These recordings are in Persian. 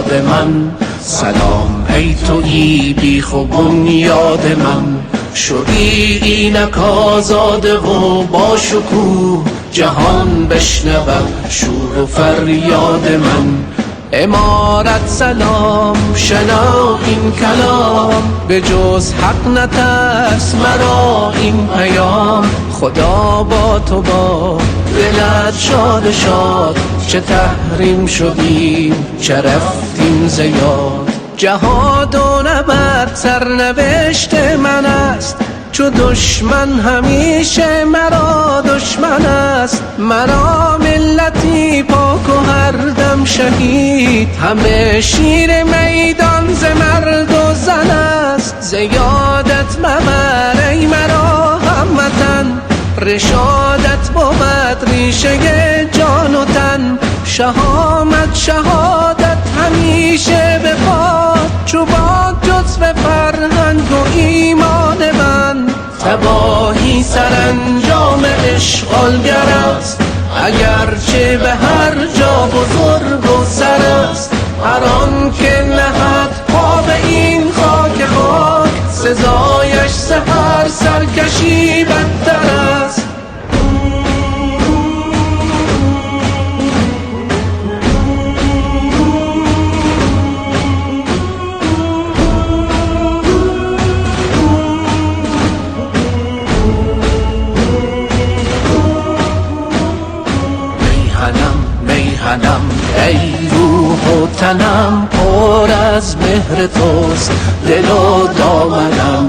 آزاد من. سلام ای تویی بیخ و بنیاد من، شدی اینک آزاده و با شکوه، جهان بشنود شور و فریاد من. امارت سلام شنو این کلام، به جز حق نترس مرا این پیام. خدا با تو با دلت شاد شاد، چه تحریم شدیم چه رفتیم ز یاد. جهاد و نبرد سرنوشت من است، چو دشمن همیشه مرا دشمن است. مرا ملتی پاک و هر دم شهید، همه شیر میدان ز مرد و زن است. ز یادت مبر ای مرا هموطن، رشادت بود ریشه جان و تن. شهامت شهادت همیشه به پاد، چو باد جزو فرهنگ و ایمان من. تباهی سرانجام اشغالگر است، اگرچه به هر جا بزرگ و سر است. هر آن که نهد پا به این خاک خاک، سزایش سحر سرکشی بدتر است. میهنم ای روح و تنم، پر از مهر توست دل و دامنم.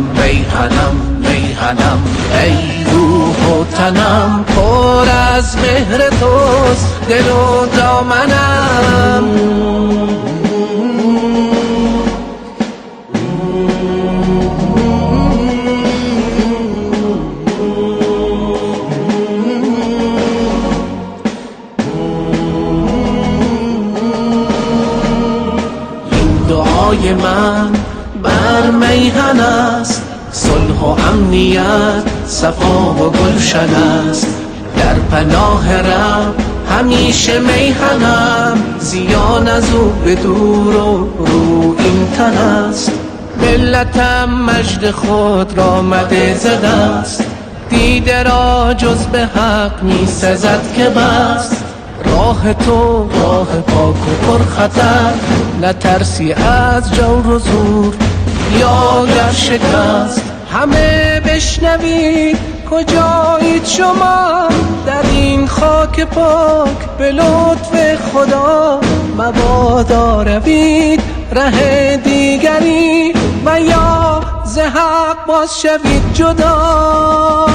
میهنم ای روح و تنم، پر از مهر توست دل و دامنم. دعای من بر میهن است، صلح و امنیت صفا و گلشن است. در پناه رب همیشه میهنم، زیان از او به دور و رو این تن است. ملتم مجد خود را مده ز دست، دیده را جز به حق می سزد که بست. راه تو راه پاک و پرخطر، نترسی از جور و زور یا گر شکست. همه بشنوید کجایید شما، در این خاک پاک به لطف خدا. مبادا روید ره دیگری، و یا ز حق باز شوید جدا.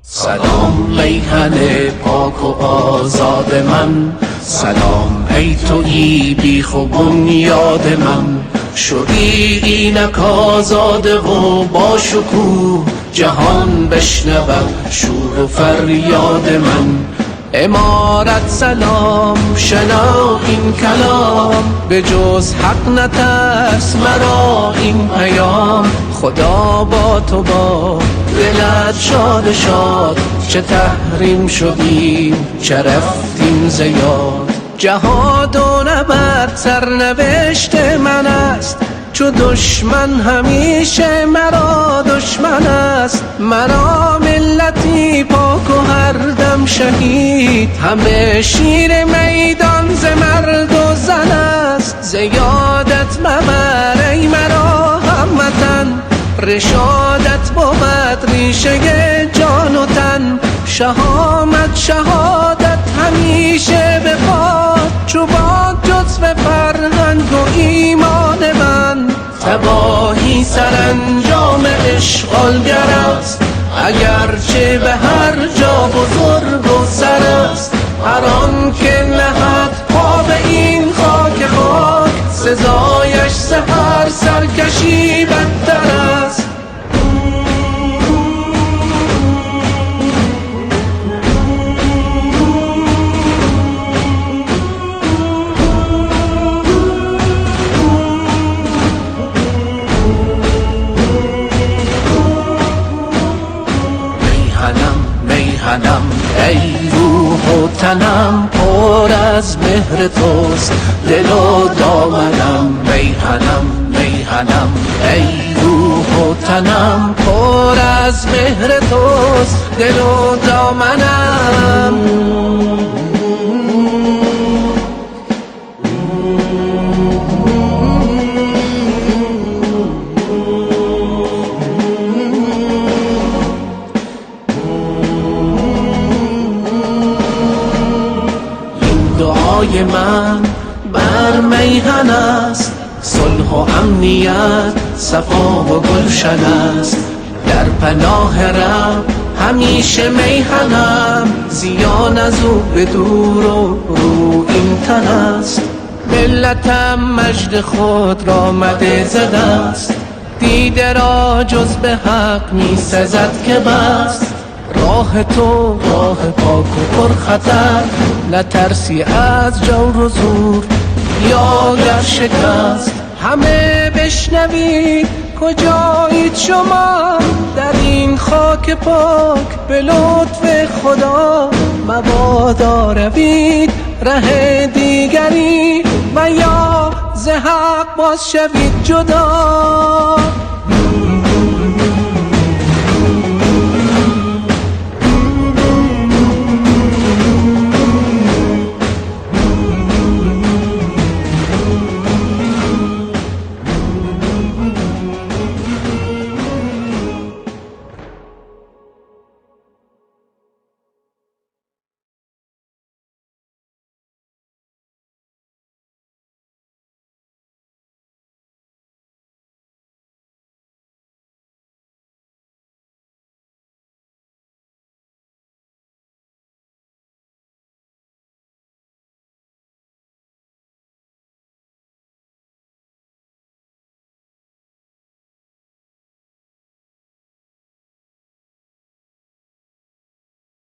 سلام میهن پاک و آزاد من، سلام ای تویی بیخ و بنیاد من. شدی اینک آزاده و با شکوه، جهان بشنود شور و فریاد من. امارت سلام شنو این کلام، به جز حق نترس مرا این پیام. خدا با تو با دلت شاد شاد، چه تحریم شدیم چه رفتیم ز یاد. جهاد و نبرد سرنوشت من است، چو دشمن همیشه مرا دشمن است. مرا ملتی پاک و هر دم شهید، همه شیر میدان ز مرد و زن است. ز یادت مبر ای مرا هموطن، رشادت بود ریشه جان و تن، شهامت شهادت همیشه به پاد، چو باد جزو فرهنگ و ایمان من. تباهی سرانجام اشغالگر است، اگرچه به هر جا بزرگ و سر است. هر آن که نهد پا به این خاک خاک، سزایش سحر سرکشی بدتر است. میهنم ای روح و تنم، پر از مهر توست دل و دامنم. میهنم ای روح و تنم، پر از مهر توست دل و دامنم. دعای من بر میهن است، صلح و امنیت صفا و گلشن است. در پناه رب همیشه میهنم، زیان از او به دور و رو این تن است. ملتم مجد خود را مده ز دست، دیده را جز به حق می سزد که بست. راه تو راه پاک و پر خطر، نترسی از جور و زور یا گر شکست. همه بشنوید کجایید شما، در این خاک پاک به لطف خدا. مبادا روید ره دیگری، و یا ز حق باز شوید جدا.